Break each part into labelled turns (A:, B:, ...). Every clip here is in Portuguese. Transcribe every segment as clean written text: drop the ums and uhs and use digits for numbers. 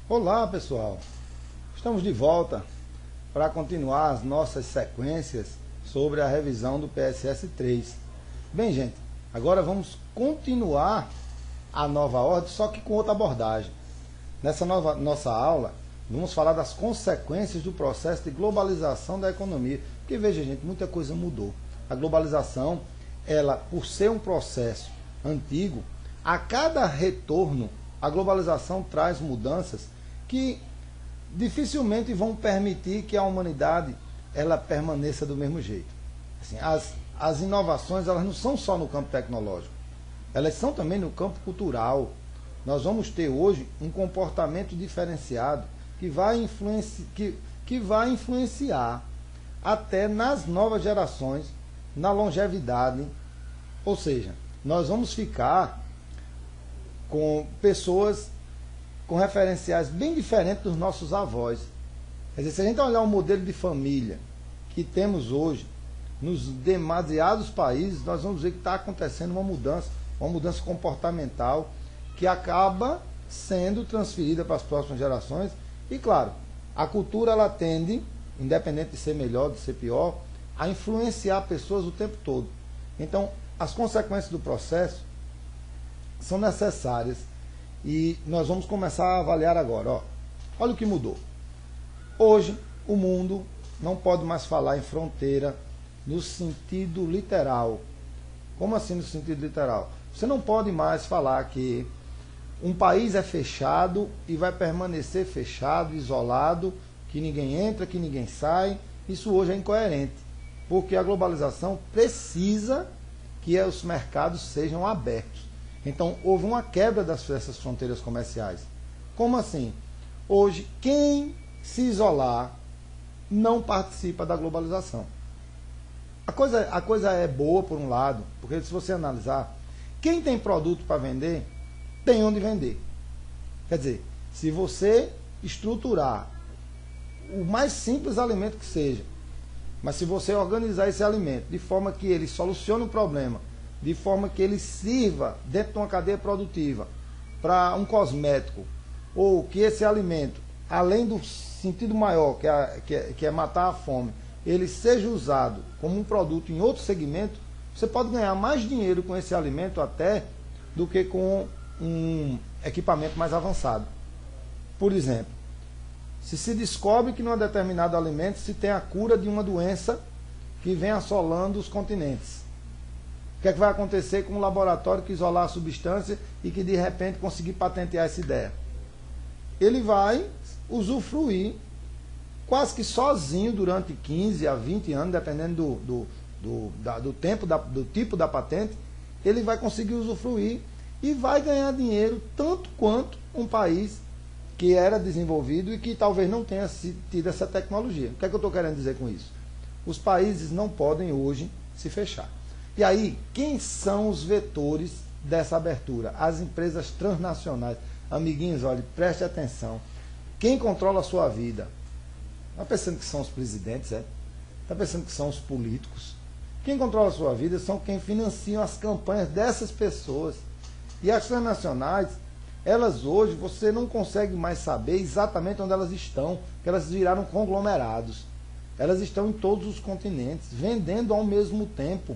A: Olá pessoal, estamos de volta para continuar as nossas sequências sobre a revisão do PSS 3. Bem gente, agora vamos continuar a nova ordem, só que com outra abordagem. Nessa nossa aula, vamos falar das consequências do processo de globalização da economia. Porque veja gente, muita coisa mudou. A globalização, ela por ser um processo antigo, a cada retorno, a globalização traz mudanças que dificilmente vão permitir que a humanidade ela permaneça do mesmo jeito. Assim, as inovações elas não são só no campo tecnológico, elas são também no campo cultural. Nós vamos ter hoje um comportamento diferenciado que vai influenciar até nas novas gerações, na longevidade. Ou seja, nós vamos ficar com pessoas com referenciais bem diferentes dos nossos avós. Quer dizer, se a gente olhar o modelo de família que temos hoje nos demasiados países, nós vamos ver que está acontecendo uma mudança comportamental que acaba sendo transferida para as próximas gerações. E claro, a cultura ela tende, independente de ser melhor, de ser pior, a influenciar pessoas o tempo todo. Então, as consequências do processo são necessárias e nós vamos começar a avaliar agora. Olha o que mudou. Hoje, o mundo não pode mais falar em fronteira no sentido literal. Como assim no sentido literal? Você não pode mais falar que um país é fechado e vai permanecer fechado, isolado, que ninguém entra, que ninguém sai. Isso hoje é incoerente, porque a globalização precisa que os mercados sejam abertos. Então, houve uma quebra dessas fronteiras comerciais. Como assim? Hoje, quem se isolar não participa da globalização. A coisa é boa, por um lado, porque se você analisar, quem tem produto para vender, tem onde vender. Quer dizer, se você estruturar o mais simples alimento que seja, mas se você organizar esse alimento de forma que ele solucione o problema, de forma que ele sirva dentro de uma cadeia produtiva para um cosmético, ou que esse alimento, além do sentido maior, que é matar a fome, ele seja usado como um produto em outro segmento, você pode ganhar mais dinheiro com esse alimento até do que com um equipamento mais avançado. Por exemplo, se descobre que num determinado alimento se tem a cura de uma doença que vem assolando os continentes. O que é que vai acontecer com um laboratório que isolar a substância e que de repente conseguir patentear essa ideia? Ele vai usufruir quase que sozinho durante 15 a 20 anos, dependendo do tipo da patente, ele vai conseguir usufruir e vai ganhar dinheiro tanto quanto um país que era desenvolvido e que talvez não tenha tido essa tecnologia. O que é que eu estou querendo dizer com isso? Os países não podem hoje se fechar. E aí, quem são os vetores dessa abertura? As empresas transnacionais. Amiguinhos, olha, preste atenção. Quem controla a sua vida? Está pensando que são os presidentes, é? Está pensando que são os políticos? Quem controla a sua vida são quem financiam as campanhas dessas pessoas. E as transnacionais, elas hoje, você não consegue mais saber exatamente onde elas estão, porque elas viraram conglomerados. Elas estão em todos os continentes, vendendo ao mesmo tempo,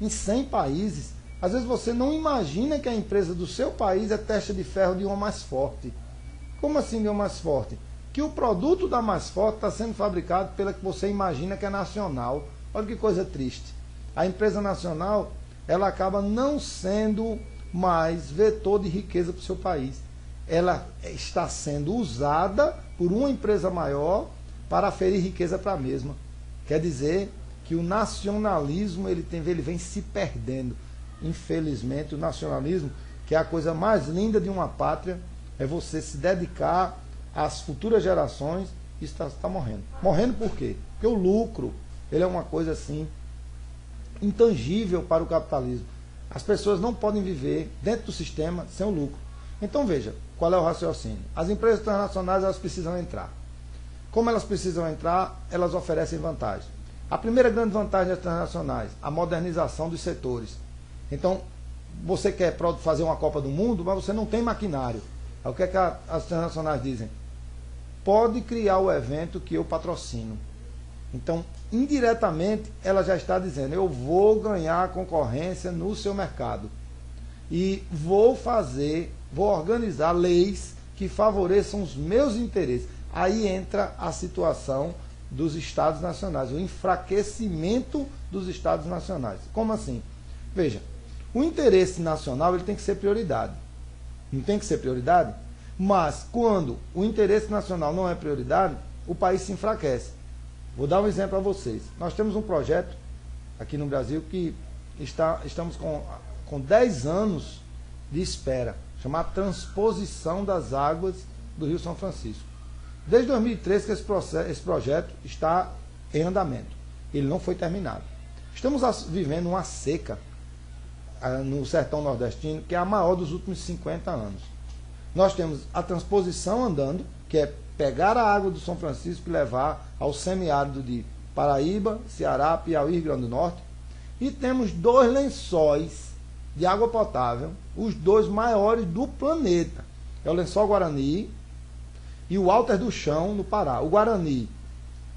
A: em 100 países. Às vezes você não imagina que a empresa do seu país é testa de ferro de uma mais forte. Como assim de uma mais forte? Que o produto da mais forte está sendo fabricado pela que você imagina que é nacional. Olha que coisa triste. A empresa nacional, ela acaba não sendo mais vetor de riqueza para o seu país. Ela está sendo usada por uma empresa maior para aferir riqueza para a mesma. Quer dizer que o nacionalismo ele vem se perdendo. Infelizmente, o nacionalismo, que é a coisa mais linda de uma pátria, é você se dedicar às futuras gerações, e está morrendo. Morrendo por quê? Porque o lucro, ele é uma coisa assim, intangível para o capitalismo. As pessoas não podem viver dentro do sistema sem o lucro. Então veja, qual é o raciocínio? As empresas transnacionais elas precisam entrar. Como elas precisam entrar, elas oferecem vantagem. A primeira grande vantagem das transnacionais, a modernização dos setores. Então, você quer fazer uma Copa do Mundo, mas você não tem maquinário. Aí, o que é que as transnacionais dizem? pode criar o evento que eu patrocino. Então, indiretamente, ela já está dizendo, eu vou ganhar concorrência no seu mercado. E vou organizar leis que favoreçam os meus interesses. Aí entra a situação dos Estados Nacionais, o enfraquecimento dos Estados Nacionais. Como assim? Veja, o interesse nacional ele tem que ser prioridade. Não tem que ser prioridade? Mas quando o interesse nacional não é prioridade, o país se enfraquece. Vou dar um exemplo a vocês. Nós temos um projeto aqui no Brasil que estamos com 10 anos de espera, chamada transposição das águas do Rio São Francisco. Desde 2013 que esse projeto está em andamento. Ele não foi terminado. Estamos vivendo uma seca no sertão nordestino, que é a maior dos últimos 50 anos. Nós temos a transposição andando, que é pegar a água do São Francisco e levar ao semiárido de Paraíba, Ceará, Piauí e Rio Grande do Norte. E temos 2 lençóis de água potável, os 2 maiores do planeta. É o lençol Guarani e o Alter do Chão, no Pará. O Guarani,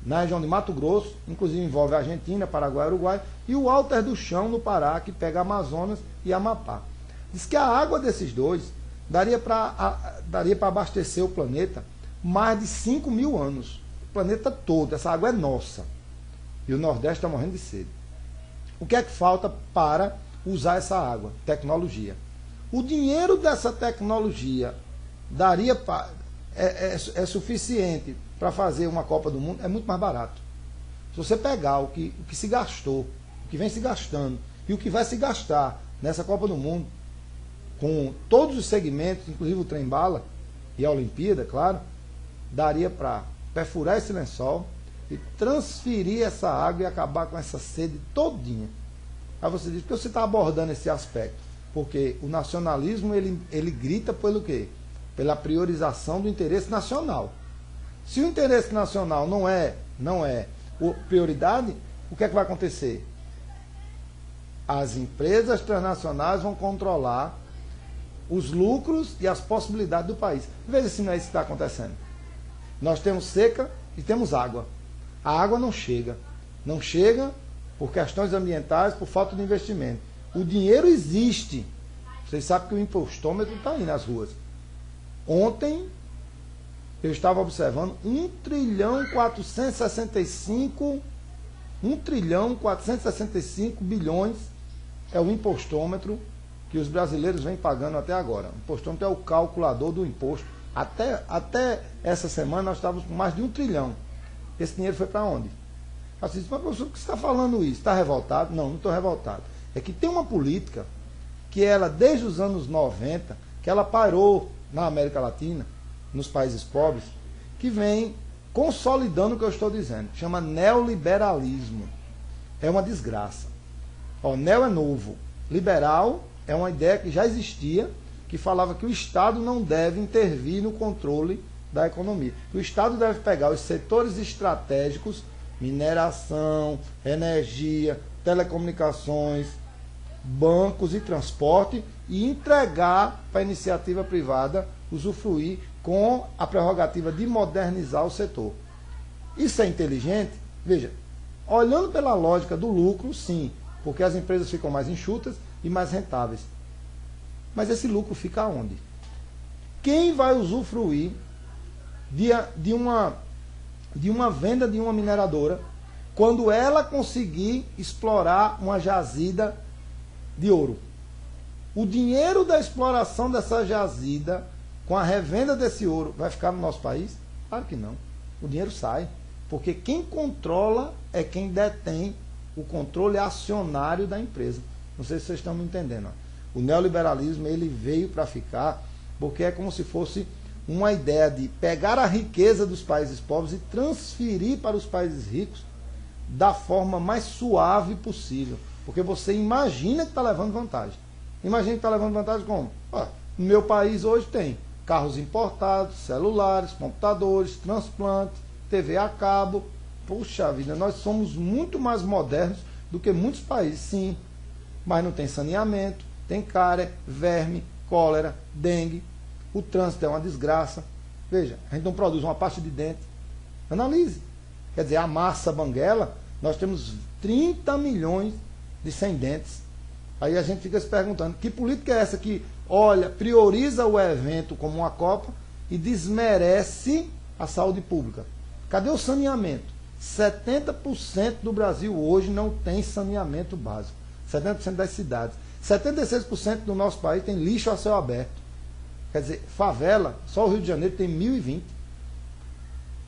A: na região de Mato Grosso, inclusive envolve a Argentina, Paraguai e Uruguai, e o Alter do Chão, no Pará, que pega Amazonas e Amapá. Diz que a água desses 2 daria para abastecer o planeta mais de 5 mil anos. O planeta todo, essa água é nossa. E o Nordeste está morrendo de sede. O que é que falta para usar essa água? Tecnologia. O dinheiro dessa tecnologia daria é suficiente para fazer uma Copa do Mundo? É muito mais barato. Se você pegar o que se gastou, o que vem se gastando e o que vai se gastar nessa Copa do Mundo, com todos os segmentos, inclusive o trem-bala e a Olimpíada, claro, daria para perfurar esse lençol e transferir essa água e acabar com essa sede todinha. Aí você diz, por que você está abordando esse aspecto? Porque o nacionalismo, ele grita pelo quê? Pela priorização do interesse nacional. Se o interesse nacional não é prioridade, o que é que vai acontecer? As empresas transnacionais vão controlar os lucros e as possibilidades do país. Veja se não é isso que está acontecendo. Nós temos seca e temos água. A água não chega. Não chega por questões ambientais, por falta de investimento. O dinheiro existe. Vocês sabem que o impostômetro está aí nas ruas. Ontem, eu estava observando 1 trilhão 465 bilhões é o impostômetro que os brasileiros vêm pagando até agora. O impostômetro é o calculador do imposto. Até essa semana nós estávamos com mais de 1 trilhão. Esse dinheiro foi para onde? Assim, mas professor, por que você está falando isso? Está revoltado? Não, não estou revoltado. É que tem uma política que ela, desde os anos 90, que ela parou na América Latina, nos países pobres, que vem consolidando o que eu estou dizendo. Chama neoliberalismo. É uma desgraça. Neo é novo. Liberal é uma ideia que já existia, que falava que o Estado não deve intervir no controle da economia. O Estado deve pegar os setores estratégicos, mineração, energia, telecomunicações, bancos e transporte, e entregar para a iniciativa privada usufruir com a prerrogativa de modernizar o setor. Isso é inteligente? Veja, olhando pela lógica do lucro, sim, porque as empresas ficam mais enxutas e mais rentáveis. Mas esse lucro fica onde? Quem vai usufruir de uma venda de uma mineradora quando ela conseguir explorar uma jazida de ouro? O dinheiro da exploração dessa jazida, com a revenda desse ouro, vai ficar no nosso país? Claro que não. O dinheiro sai. Porque quem controla é quem detém o controle acionário da empresa. Não sei se vocês estão me entendendo. O neoliberalismo ele veio para ficar, porque é como se fosse uma ideia de pegar a riqueza dos países pobres e transferir para os países ricos da forma mais suave possível. Porque você imagina que está levando vantagem. Imagina que está levando vantagem como? No meu país hoje tem carros importados, celulares, computadores, transplantes, TV a cabo. Puxa vida, nós somos muito mais modernos do que muitos países, sim. Mas não tem saneamento, tem cárie, verme, cólera, dengue. O trânsito é uma desgraça. Veja, a gente não produz uma pasta de dente. Analise. Quer dizer, a massa Banguela, nós temos 30 milhões de sem dentes. Aí a gente fica se perguntando, que política é essa que, olha, prioriza o evento como uma Copa e desmerece a saúde pública? Cadê o saneamento? 70% do Brasil hoje não tem saneamento básico. 70% das cidades. 76% do nosso país tem lixo a céu aberto. Quer dizer, favela, só o Rio de Janeiro tem 1020.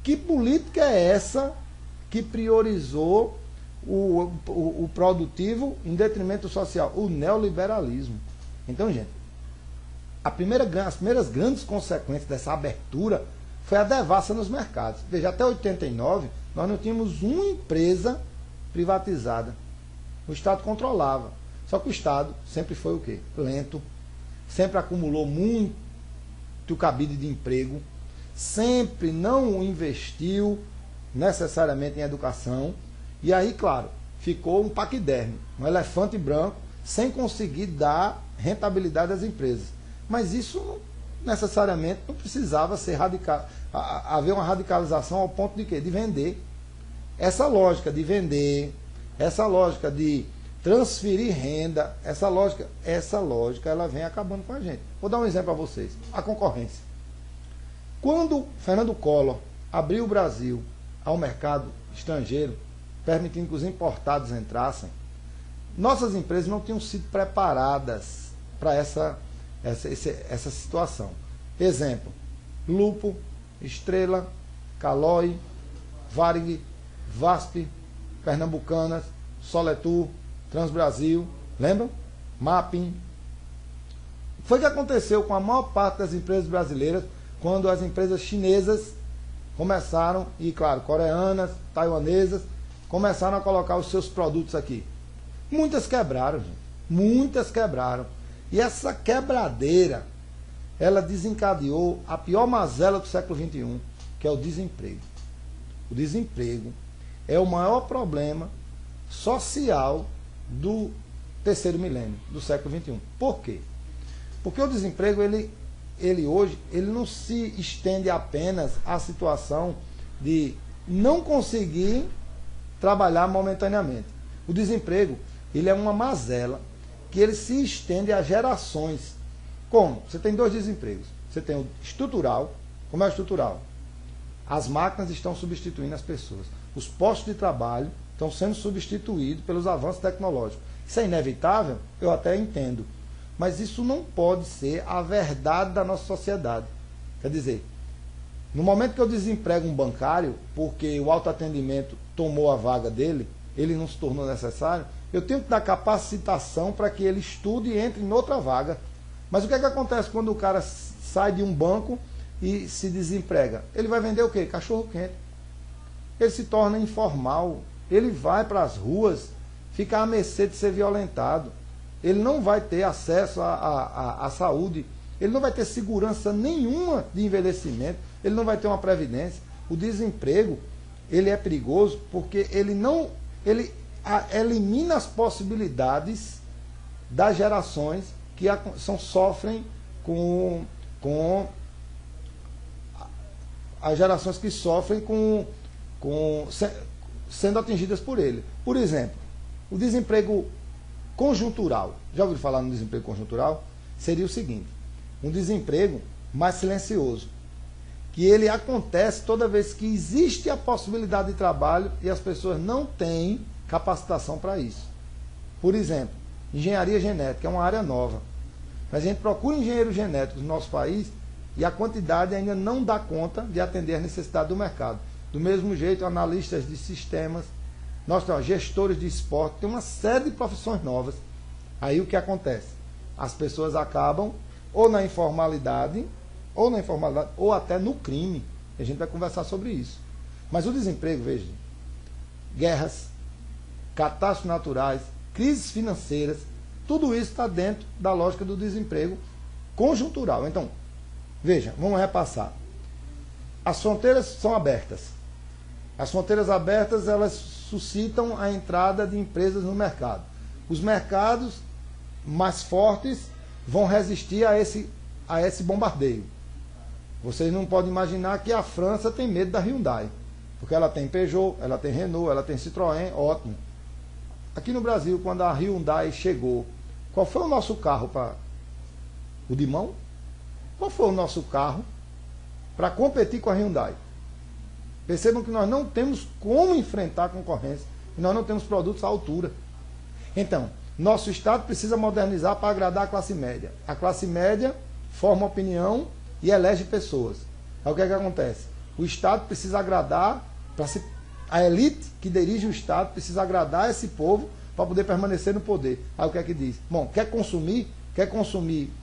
A: Que política é essa que priorizou o produtivo em detrimento do social? O neoliberalismo. Então, gente, as primeiras grandes consequências dessa abertura foi a devassa nos mercados. Veja, até 89, nós não tínhamos uma empresa privatizada. O Estado controlava. Só que o Estado sempre foi o quê? Lento. Sempre acumulou muito cabide de emprego. Sempre não investiu necessariamente em educação. E aí, claro, ficou um paquiderme, um elefante branco, sem conseguir dar rentabilidade às empresas. Mas isso necessariamente não precisava ser haver uma radicalização ao ponto de quê? De vender. Essa lógica de vender, essa lógica de transferir renda, essa lógica ela vem acabando com a gente. Vou dar um exemplo para vocês. A concorrência. Quando Fernando Collor abriu o Brasil ao mercado estrangeiro, permitindo que os importados entrassem, nossas empresas não tinham sido preparadas para essa situação. Exemplo, Lupo, Estrela, Calói, Varig, Vasp, Pernambucanas, Soletur, Transbrasil, lembram? Mapping. Foi o que aconteceu com a maior parte das empresas brasileiras quando as empresas chinesas começaram, e claro, coreanas, taiwanesas, começaram a colocar os seus produtos aqui. Muitas quebraram, gente. Muitas quebraram. E essa quebradeira, ela desencadeou a pior mazela do século XXI, que é o desemprego. O desemprego é o maior problema social do terceiro milênio, do século XXI. Por quê? Porque o desemprego, ele hoje, ele não se estende apenas à situação de não conseguir trabalhar momentaneamente. O desemprego, ele é uma mazela que ele se estende a gerações. Como? Você tem dois desempregos. Você tem o estrutural. Como é o estrutural? As máquinas estão substituindo as pessoas. Os postos de trabalho estão sendo substituídos pelos avanços tecnológicos. Isso é inevitável? Eu até entendo. Mas isso não pode ser a verdade da nossa sociedade. Quer dizer, no momento que eu desemprego um bancário, porque o autoatendimento tomou a vaga dele, ele não se tornou necessário, eu tenho que dar capacitação para que ele estude e entre em outra vaga. Mas o que é que acontece quando o cara sai de um banco e se desemprega? Ele vai vender o quê? Cachorro quente. Ele se torna informal. Ele vai para as ruas, fica à mercê de ser violentado. Ele não vai ter acesso à saúde. Ele não vai ter segurança nenhuma de envelhecimento. Ele não vai ter uma previdência. O desemprego, ele é perigoso porque ele elimina as possibilidades das gerações que sofrem com as gerações que sofrem sendo atingidas por ele. Por exemplo, o desemprego conjuntural. Já ouviu falar no desemprego conjuntural? Seria o seguinte: um desemprego mais silencioso, que ele acontece toda vez que existe a possibilidade de trabalho e as pessoas não têm capacitação para isso. Por exemplo, engenharia genética é uma área nova. Mas a gente procura engenheiros genéticos no nosso país e a quantidade ainda não dá conta de atender as necessidades do mercado. Do mesmo jeito, analistas de sistemas, nós temos gestores de esporte, tem uma série de profissões novas. Aí o que acontece? As pessoas acabam ou na informalidade, ou até no crime. A gente vai conversar sobre isso. Mas o desemprego, veja, guerras, catástrofes naturais, crises financeiras, tudo isso está dentro da lógica do desemprego conjuntural. Então, veja, vamos repassar. As fronteiras são abertas. As fronteiras abertas, elas suscitam a entrada de empresas no mercado. Os mercados mais fortes vão resistir a esse bombardeio. Vocês não podem imaginar que a França tem medo da Hyundai, porque ela tem Peugeot, ela tem Renault, ela tem Citroën, ótimo. Aqui no Brasil, quando a Hyundai chegou, qual foi o nosso carro para o de mão? Qual foi o nosso carro para competir com a Hyundai? Percebam que nós não temos como enfrentar a concorrência e nós não temos produtos à altura. Então, nosso Estado precisa modernizar para agradar a classe média. A classe média forma opinião e elege pessoas. Aí o que é que acontece? O Estado precisa agradar, a elite que dirige o Estado precisa agradar esse povo para poder permanecer no poder. Aí o que é que diz? Bom, quer consumir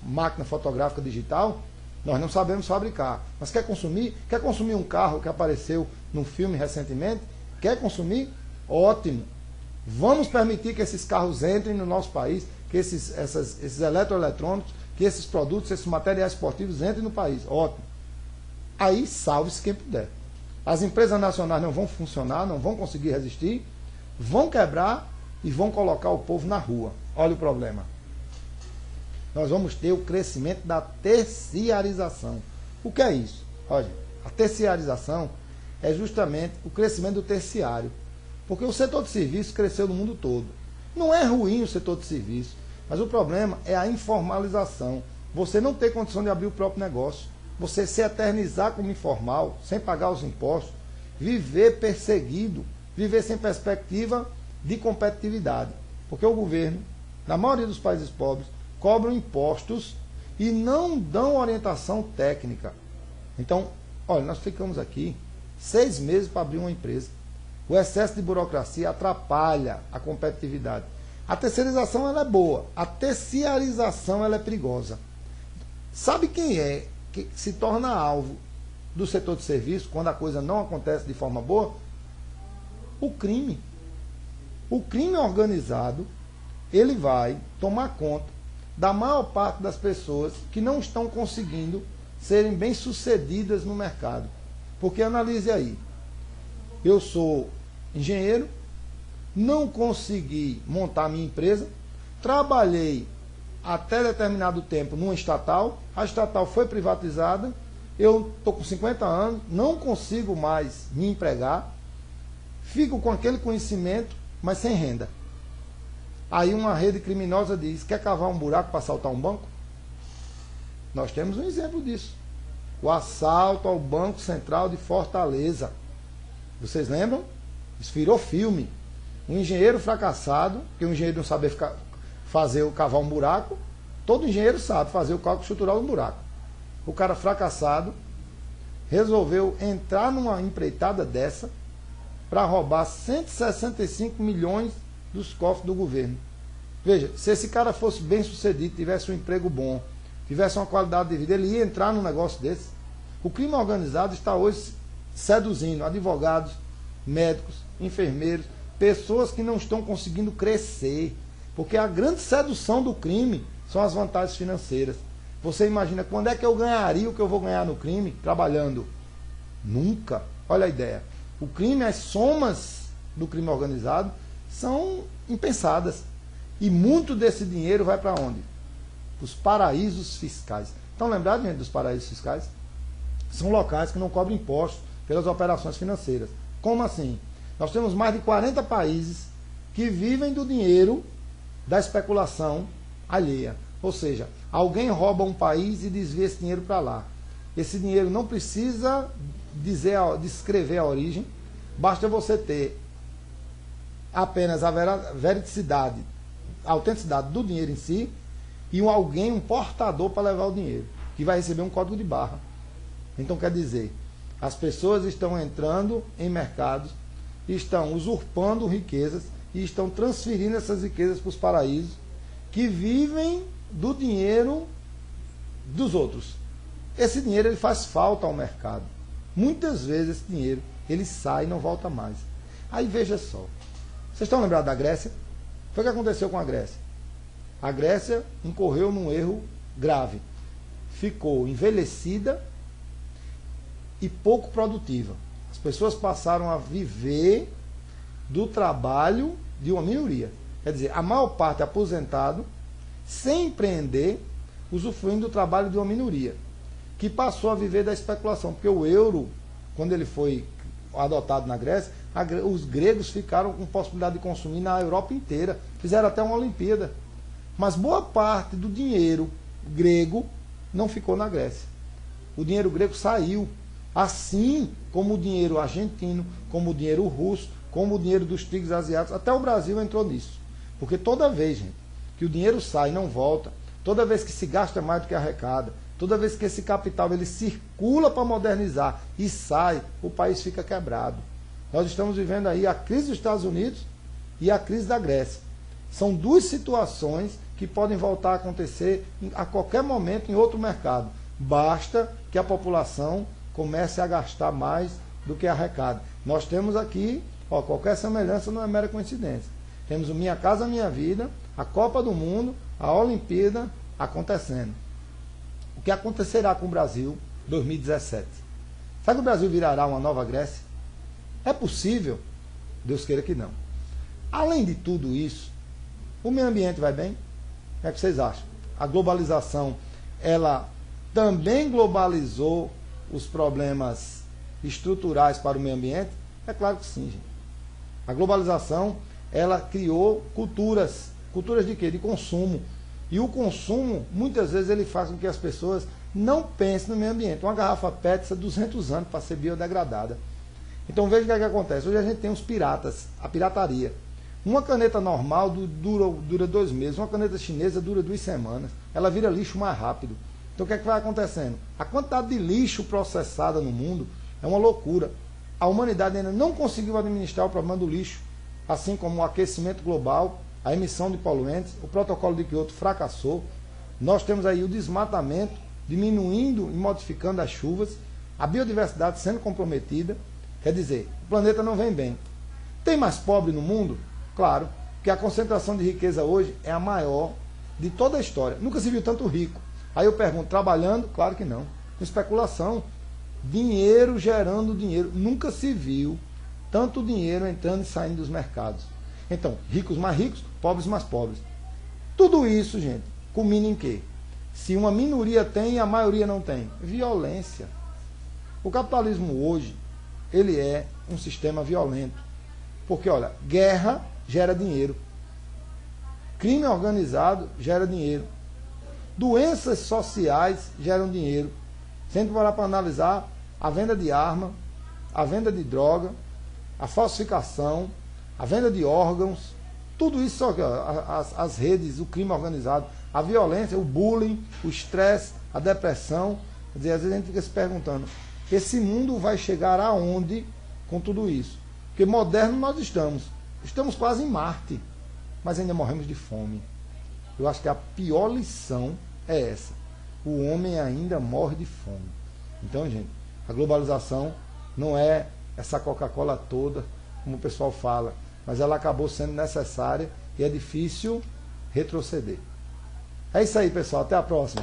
A: máquina fotográfica digital? Nós não sabemos fabricar. Mas quer consumir um carro que apareceu num filme recentemente? Quer consumir? Ótimo. Vamos permitir que esses carros entrem no nosso país, que esses eletroeletrônicos, que esses produtos, esses materiais esportivos entrem no país. Ótimo. Aí salve-se quem puder. As empresas nacionais não vão funcionar, não vão conseguir resistir, vão quebrar e vão colocar o povo na rua. Olha o problema. Nós vamos ter o crescimento da terciarização. O que é isso? Olha, a terciarização é justamente o crescimento do terciário. Porque o setor de serviço cresceu no mundo todo. Não é ruim o setor de serviço, mas o problema é a informalização. Você não ter condição de abrir o próprio negócio. Você se eternizar como informal, sem pagar os impostos, viver perseguido, viver sem perspectiva de competitividade. Porque o governo, na maioria dos países pobres, cobram impostos e não dão orientação técnica. Então, olha, nós ficamos aqui 6 meses para abrir uma empresa. O excesso de burocracia atrapalha a competitividade. A terceirização ela é boa, a terciarização ela é perigosa. Sabe quem é que se torna alvo do setor de serviço quando a coisa não acontece de forma boa? O crime. O crime organizado, ele vai tomar conta da maior parte das pessoas que não estão conseguindo serem bem-sucedidas no mercado. Porque analise aí, eu sou engenheiro, não consegui montar minha empresa, trabalhei até determinado tempo numa estatal, a estatal foi privatizada, eu estou com 50 anos, não consigo mais me empregar, fico com aquele conhecimento, mas sem renda. Aí uma rede criminosa diz, quer cavar um buraco para assaltar um banco? Nós temos um exemplo disso. O assalto ao Banco Central de Fortaleza. Vocês lembram? Isso virou filme. Um engenheiro fracassado, que o engenheiro não sabe cavar um buraco, todo engenheiro sabe fazer o cálculo estrutural de um buraco. O cara fracassado resolveu entrar numa empreitada dessa para roubar 165 milhões dos cofres do governo. Veja, se esse cara fosse bem sucedido, tivesse um emprego bom, tivesse uma qualidade de vida, ele ia entrar num negócio desse. O crime organizado está hoje seduzindo advogados, médicos, enfermeiros, pessoas que não estão conseguindo crescer. Porque a grande sedução do crime são as vantagens financeiras. Você imagina, quando é que eu ganharia o que eu vou ganhar no crime? Trabalhando. Nunca. Olha a ideia. O crime, as somas do crime organizado são impensadas. E muito desse dinheiro vai para onde? Os paraísos fiscais. Estão lembrados, gente, dos paraísos fiscais? São locais que não cobram impostos pelas operações financeiras. Como assim? Nós temos mais de 40 países que vivem do dinheiro da especulação alheia. Ou seja, alguém rouba um país e desvia esse dinheiro para lá. Esse dinheiro não precisa descrever a origem, basta você ter apenas a veridicidade, a autenticidade do dinheiro em si e um portador para levar o dinheiro, que vai receber um código de barra. Então quer dizer, as pessoas estão entrando em mercados, estão usurpando riquezas e estão transferindo essas riquezas para os paraísos que vivem do dinheiro dos outros. Esse dinheiro ele faz falta ao mercado. Muitas vezes esse dinheiro ele sai e não volta mais. Aí veja só. Vocês estão lembrados da Grécia? Foi o que aconteceu com a Grécia. A Grécia incorreu num erro grave. Ficou envelhecida e pouco produtiva. As pessoas passaram a viver do trabalho de uma minoria. Quer dizer, a maior parte aposentado, sem empreender, usufruindo do trabalho de uma minoria. que passou a viver da especulação, porque o euro, quando ele foi adotado na Grécia, os gregos ficaram com possibilidade de consumir na Europa inteira, fizeram até uma Olimpíada. Mas boa parte do dinheiro grego não ficou na Grécia. O dinheiro grego saiu, assim como o dinheiro argentino, como o dinheiro russo, como o dinheiro dos tigres asiáticos, até o Brasil entrou nisso. Porque toda vez, gente, que o dinheiro sai e não volta, toda vez que se gasta mais do que arrecada, toda vez que esse capital ele circula para modernizar e sai, o país fica quebrado. Nós estamos vivendo aí a crise dos Estados Unidos e a crise da Grécia. São duas situações que podem voltar a acontecer a qualquer momento em outro mercado. Basta que a população comece a gastar mais do que arrecada. Nós temos aqui, qualquer semelhança não é mera coincidência. Temos o Minha Casa Minha Vida, a Copa do Mundo, a Olimpíada acontecendo. O que acontecerá com o Brasil em 2017? Será que o Brasil virará uma nova Grécia? É possível? Deus queira que não. Além de tudo isso, o meio ambiente vai bem? O que vocês acham? A globalização, ela também globalizou os problemas estruturais para o meio ambiente? É claro que sim, gente. A globalização, ela criou culturas. Culturas de quê? De consumo. E o consumo, muitas vezes, ele faz com que as pessoas não pensem no meio ambiente. Uma garrafa PET precisa de 200 anos para ser biodegradada. Então veja o que é que acontece. Hoje a gente tem os piratas, a pirataria. Uma caneta normal dura 2 meses, uma caneta chinesa dura 2 semanas. Ela vira lixo mais rápido. Então o que é que vai acontecendo? A quantidade de lixo processada no mundo é uma loucura. A humanidade ainda não conseguiu administrar o problema do lixo, assim como o aquecimento global, a emissão de poluentes, o protocolo de Kyoto fracassou. Nós temos aí o desmatamento diminuindo e modificando as chuvas, a biodiversidade sendo comprometida. Quer dizer, o planeta não vem bem. Tem mais pobre no mundo? Claro, porque a concentração de riqueza hoje é a maior de toda a história. Nunca se viu tanto rico. Aí eu pergunto, trabalhando? Claro que não. Com especulação. Dinheiro gerando dinheiro. Nunca se viu tanto dinheiro entrando e saindo dos mercados. Então, ricos mais ricos, pobres mais pobres. Tudo isso, gente, culmina em quê? Se uma minoria tem e a maioria não tem. Violência. O capitalismo hoje, ele é um sistema violento. Porque, olha, guerra gera dinheiro. Crime organizado gera dinheiro. Doenças sociais geram dinheiro. Se a gente parar para analisar a venda de arma, a venda de droga, a falsificação, a venda de órgãos, tudo isso, só que as redes, o crime organizado, a violência, o bullying, o estresse, a depressão. Quer dizer, às vezes a gente fica se perguntando, esse mundo vai chegar aonde com tudo isso? Porque moderno nós estamos quase em Marte, mas ainda morremos de fome. Eu acho que a pior lição é essa. O homem ainda morre de fome. Então, gente, a globalização não é essa Coca-Cola toda, como o pessoal fala, mas ela acabou sendo necessária e é difícil retroceder. É isso aí, pessoal. Até a próxima.